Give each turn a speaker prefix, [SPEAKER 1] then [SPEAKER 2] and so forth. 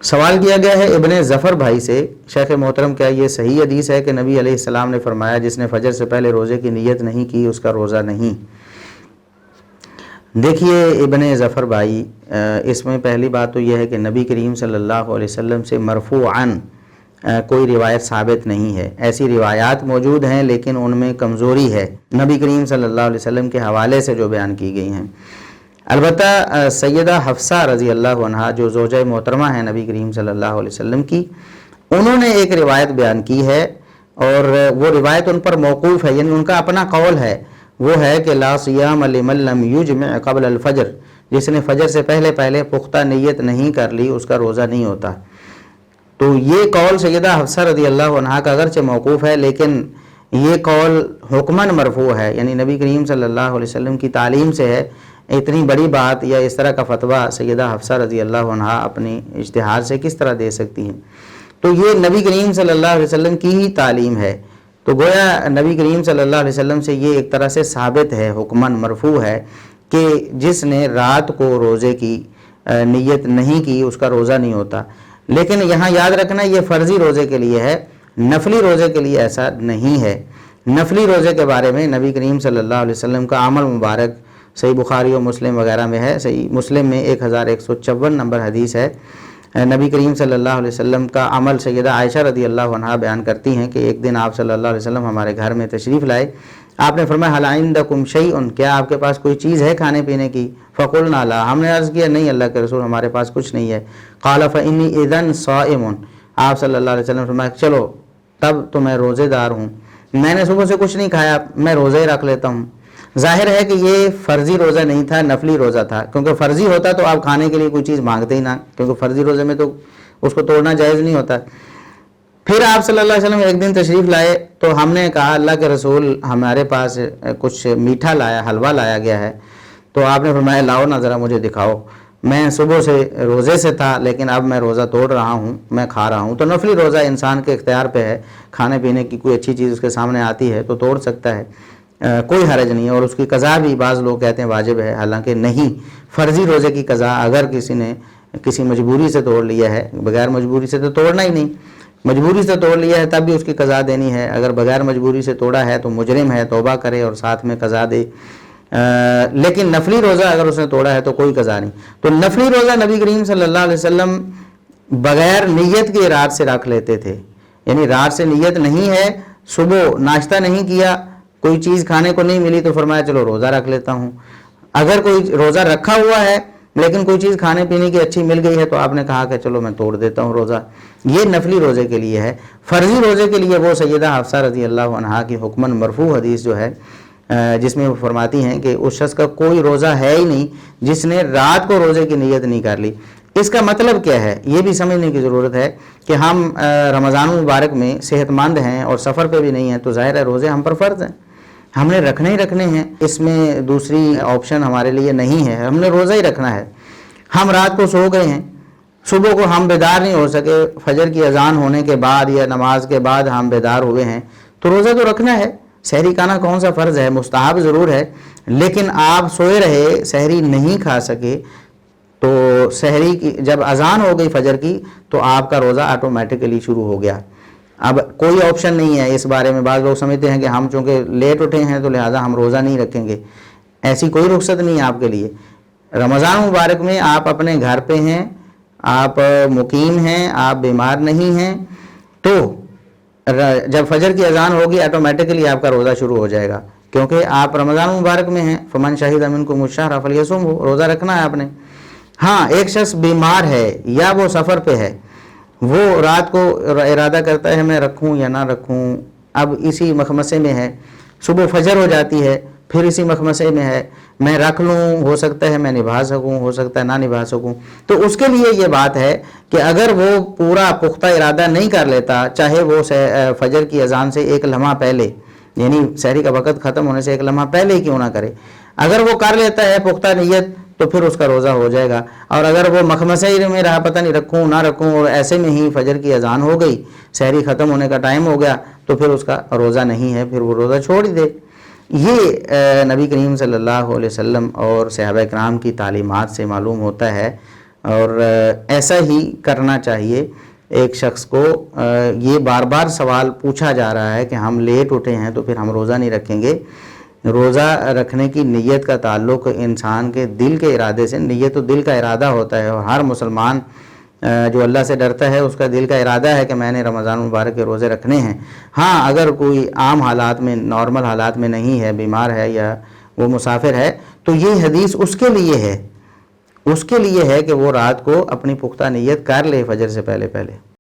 [SPEAKER 1] سوال کیا گیا ہے ابن ظفر بھائی سے، شیخ محترم کیا یہ صحیح حدیث ہے کہ نبی علیہ السلام نے فرمایا جس نے فجر سے پہلے روزے کی نیت نہیں کی اس کا روزہ نہیں؟ دیکھیے ابن ظفر بھائی، اس میں پہلی بات تو یہ ہے کہ نبی کریم صلی اللہ علیہ وسلم سے مرفوعاً کوئی روایت ثابت نہیں ہے۔ ایسی روایات موجود ہیں لیکن ان میں کمزوری ہے نبی کریم صلی اللہ علیہ وسلم کے حوالے سے جو بیان کی گئی ہیں۔ البتہ سیدہ حفصہ رضی اللہ عنہا جو زوجہ محترمہ ہیں نبی کریم صلی اللہ علیہ وسلم کی، انہوں نے ایک روایت بیان کی ہے اور وہ روایت ان پر موقوف ہے، یعنی ان کا اپنا قول ہے، وہ ہے کہ لا صیام لمن لم یجمع قبل الفجر، جس نے فجر سے پہلے پختہ نیت نہیں کر لی اس کا روزہ نہیں ہوتا۔ تو یہ قول سیدہ حفصہ رضی اللہ عنہا کا اگرچہ موقوف ہے لیکن یہ قول حکماً مرفوع ہے، یعنی نبی کریم صلی اللہ علیہ وسلم کی تعلیم سے ہے۔ اتنی بڑی بات یا اس طرح کا فتویٰ سیدہ حفصہ رضی اللہ عنہا اپنی اجتہاد سے کس طرح دے سکتی ہیں؟ تو یہ نبی کریم صلی اللہ علیہ وسلم کی ہی تعلیم ہے، تو گویا نبی کریم صلی اللہ علیہ وسلم سے یہ ایک طرح سے ثابت ہے، حکماً مرفوع ہے کہ جس نے رات کو روزے کی نیت نہیں کی اس کا روزہ نہیں ہوتا۔ لیکن یہاں یاد رکھنا یہ فرضی روزے کے لیے ہے، نفلی روزے کے لیے ایسا نہیں ہے۔ نفلی روزے کے بارے میں نبی کریم صلی اللہ علیہ وسلم کا عمل مبارک صحیح بخاری و مسلم وغیرہ میں ہے۔ صحیح مسلم میں 1154 نمبر حدیث ہے۔ نبی کریم صلی اللہ علیہ وسلم کا عمل سیدہ عائشہ رضی اللہ عنہا بیان کرتی ہیں کہ ایک دن آپ صلی اللہ علیہ وسلم ہمارے گھر میں تشریف لائے، آپ نے فرمایا هل عندکم شیء، کیا آپ کے پاس کوئی چیز ہے کھانے پینے کی؟ فقلنا لا، ہم نے عرض کیا نہیں اللہ کے رسول ہمارے پاس کچھ نہیں ہے۔ قال فانی اذا صائم، آپ صلی اللہ علیہ وسلم نے فرمایا چلو تب تو میں روزے دار ہوں، میں نے صبح سے کچھ نہیں کھایا، میں روزے رکھ لیتا ہوں۔ ظاہر ہے کہ یہ فرضی روزہ نہیں تھا، نفلی روزہ تھا، کیونکہ فرضی ہوتا تو آپ کھانے کے لیے کوئی چیز مانگتے ہی نہ، کیونکہ فرضی روزے میں تو اس کو توڑنا جائز نہیں ہوتا۔ پھر آپ صلی اللہ علیہ وسلم ایک دن تشریف لائے تو ہم نے کہا اللہ کے رسول ہمارے پاس کچھ میٹھا لایا، حلوہ لایا گیا ہے، تو آپ نے فرمایا لاؤ نا ذرا مجھے دکھاؤ، میں صبح سے روزے سے تھا لیکن اب میں روزہ توڑ رہا ہوں، میں کھا رہا ہوں۔ تو نفلی روزہ انسان کے اختیار پہ ہے، کھانے پینے کی کوئی اچھی چیز اس کے سامنے آتی ہے تو توڑ سکتا ہے، کوئی حرج نہیں ہے، اور اس کی قضا بھی بعض لوگ کہتے ہیں واجب ہے، حالانکہ نہیں۔ فرضی روزے کی قضا اگر کسی نے کسی مجبوری سے توڑ لیا ہے، بغیر مجبوری سے تو توڑنا ہی نہیں، مجبوری سے توڑ لیا ہے تب بھی اس کی قضا دینی ہے، اگر بغیر مجبوری سے توڑا ہے تو مجرم ہے، توبہ کرے اور ساتھ میں قضا دے۔ لیکن نفلی روزہ اگر اس نے توڑا ہے تو کوئی قضا نہیں۔ تو نفلی روزہ نبی کریم صلی اللہ علیہ وسلم بغیر نیت کے رات سے رکھ لیتے تھے، یعنی رات سے نیت نہیں ہے، صبح ناشتہ نہیں کیا، کوئی چیز کھانے کو نہیں ملی تو فرمایا چلو روزہ رکھ لیتا ہوں۔ اگر کوئی روزہ رکھا ہوا ہے لیکن کوئی چیز کھانے پینے کی اچھی مل گئی ہے تو آپ نے کہا کہ چلو میں توڑ دیتا ہوں روزہ۔ یہ نفلی روزے کے لیے ہے۔ فرضی روزے کے لیے وہ سیدہ حفصہ رضی اللہ عنہا کی حکماً مرفوع حدیث جو ہے جس میں وہ فرماتی ہیں کہ اس شخص کا کوئی روزہ ہے ہی نہیں جس نے رات کو روزے کی نیت نہیں کر لی۔ اس کا مطلب کیا ہے یہ بھی سمجھنے کی ضرورت ہے کہ ہم رمضان مبارک میں صحت مند ہیں اور سفر پہ بھی نہیں ہیں تو ظاہر ہے روزے ہم پر فرض ہیں، ہم نے رکھنے ہی رکھنے ہیں، اس میں دوسری آپشن ہمارے لیے نہیں ہے، ہم نے روزہ ہی رکھنا ہے۔ ہم رات کو سو گئے ہیں، صبح کو ہم بیدار نہیں ہو سکے، فجر کی اذان ہونے کے بعد یا نماز کے بعد ہم بیدار ہوئے ہیں تو روزہ تو رکھنا ہے۔ سحری کھانا کون سا فرض ہے، مستحب ضرور ہے، لیکن آپ سوئے رہے، سحری نہیں کھا سکے تو سحری کی جب اذان ہو گئی فجر کی تو آپ کا روزہ آٹومیٹکلی شروع ہو گیا۔ اب کوئی آپشن نہیں ہے اس بارے میں۔ بعض لوگ سمجھتے ہیں کہ ہم چونکہ لیٹ اٹھے ہیں تو لہٰذا ہم روزہ نہیں رکھیں گے، ایسی کوئی رخصت نہیں ہے آپ کے لیے۔ رمضان مبارک میں آپ اپنے گھر پہ ہیں، آپ مقیم ہیں، آپ بیمار نہیں ہیں، تو جب فجر کی اذان ہوگی آٹومیٹکلی آپ کا روزہ شروع ہو جائے گا، کیونکہ آپ رمضان مبارک میں ہیں۔ فمن شہد منکم الشہر فلیصمہ، روزہ رکھنا ہے آپ نے۔ ہاں ایک شخص بیمار ہے یا وہ سفر پہ ہے، وہ رات کو ارادہ کرتا ہے میں رکھوں یا نہ رکھوں، اب اسی مخمصے میں ہے، صبح فجر ہو جاتی ہے پھر اسی مخمصے میں ہے، میں رکھ لوں، ہو سکتا ہے میں نبھا سکوں، ہو سکتا ہے نہ نبھا سکوں، تو اس کے لیے یہ بات ہے کہ اگر وہ پورا پختہ ارادہ نہیں کر لیتا، چاہے وہ فجر کی اذان سے ایک لمحہ پہلے، یعنی سحری کا وقت ختم ہونے سے ایک لمحہ پہلے ہی کیوں نہ کرے، اگر وہ کر لیتا ہے پختہ نیت تو پھر اس کا روزہ ہو جائے گا۔ اور اگر وہ مخمصے میں رہا پتہ نہیں رکھوں نہ رکھوں اور ایسے میں ہی فجر کی اذان ہو گئی، سحری ختم ہونے کا ٹائم ہو گیا، تو پھر اس کا روزہ نہیں ہے، پھر وہ روزہ چھوڑ ہی دے۔ یہ نبی کریم صلی اللہ علیہ وسلم اور صحابہ کرام کی تعلیمات سے معلوم ہوتا ہے اور ایسا ہی کرنا چاہیے. ایک شخص کو یہ بار بار سوال پوچھا جا رہا ہے کہ ہم لیٹ اٹھے ہیں تو پھر ہم روزہ نہیں رکھیں گے. روزہ رکھنے کی نیت کا تعلق انسان کے دل کے ارادے سے، نیت تو دل کا ارادہ ہوتا ہے، اور ہر مسلمان جو اللہ سے ڈرتا ہے اس کا دل کا ارادہ ہے کہ میں نے رمضان مبارک کے روزے رکھنے ہیں. ہاں اگر کوئی عام حالات میں، نارمل حالات میں نہیں ہے، بیمار ہے یا وہ مسافر ہے، تو یہ حدیث اس کے لیے ہے، اس کے لیے ہے کہ وہ رات کو اپنی پختہ نیت کر لے فجر سے پہلے.